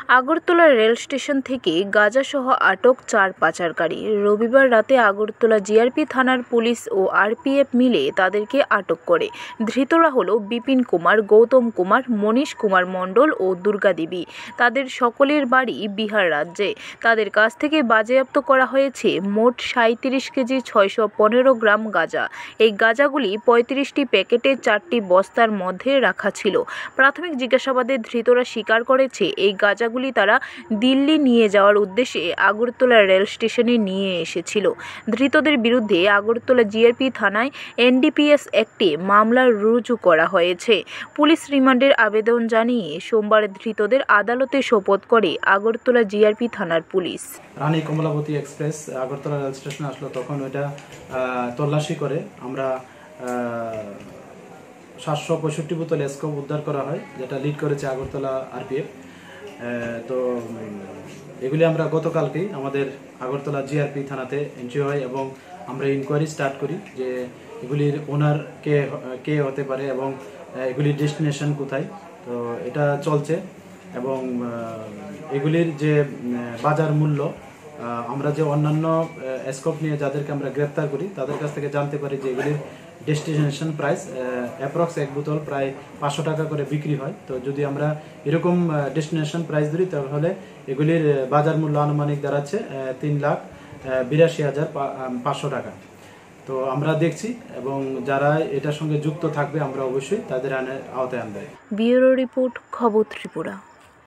Agartala rail station থেকে গাঁজাসহ আটক 4 পাচারকারী। রবিবার রাতে আগরতলা জিআরপি থানার পুলিশ ও আরপিএফ মিলে তাদেরকে আটক করে। ধৃতরা হলো বিপিন কুমার, গৌতম কুমার, মনীশ কুমার মণ্ডল ও দুর্গা দেবী। তাদের সকলের বাড়ি বিহার রাজ্যে। তাদের কাছ থেকে বাজেয়াপ্ত করা হয়েছে মোট 37 কেজি 615 গ্রাম গাঁজা। এই গাঁজাগুলি 35টি প্যাকেটে 4টি বস্তার মধ্যে রাখা ছিল। প্রাথমিক জিজ্ঞাসাবাদে ধৃতরা স্বীকার করেছে এই গাঁজাগুলি তারা দিল্লি নিয়ে যাওয়ার উদ্দেশ্যে আগরতলা রেল স্টেশনে নিয়ে এসেছিল। ধৃতদের বিরুদ্ধে আগরতলা জিআরপি থানায় এনডিপিএস অ্যাক্টে মামলা রুজু করা হয়েছে। পুলিশ রিমান্ডের আবেদন জানিয়ে সোমবার ধৃতদের আদালতে সোপর্দ করে আগরতলা জিআরপি থানার পুলিশ। রানী কমলাবতী এক্সপ্রেস আগরতলা রেল স্টেশনে আসলো, তখন ওইটা তল্লাশি করে আমরা 765 বোতল স্কোপ উদ্ধার করা হয়, যেটা লিড করেছে আগরতলা আরপিএফ। তো এগুলি আমরা গতকালকেই আমাদের আগরতলা জিআরপি থানাতে এন্ট্রি হয় এবং আমরা ইনকোয়ারি স্টার্ট করি যে এগুলির ওনার কে হতে পারে এবং এগুলির ডেস্টিনেশন কোথায়। তো এটা চলছে এবং এগুলির যে বাজার মূল্য আমরা যে অন্যান্য স্কোপ নিয়ে যাদেরকে আমরা গ্রেপ্তার করি তাদের কাছ থেকে জানতে পারি যে এগুলির ডেস্টিনেশন প্রাইস অ্যাপ্রক্স এক বোতল প্রায় 500 টাকা করে বিক্রি হয়। তো যদি আমরা এরকম ডেস্টিনেশন প্রাইস ধরি তাহলে এগুলির বাজার মূল্য আনুমানিক দাঁড়াচ্ছে 3,82,500 টাকা। তো আমরা দেখছি এবং যারা এটার সঙ্গে যুক্ত থাকবে আমরা অবশ্যই তাদের আওতায় আনবে। ব্যুরো রিপোর্ট, খবর ত্রিপুরা।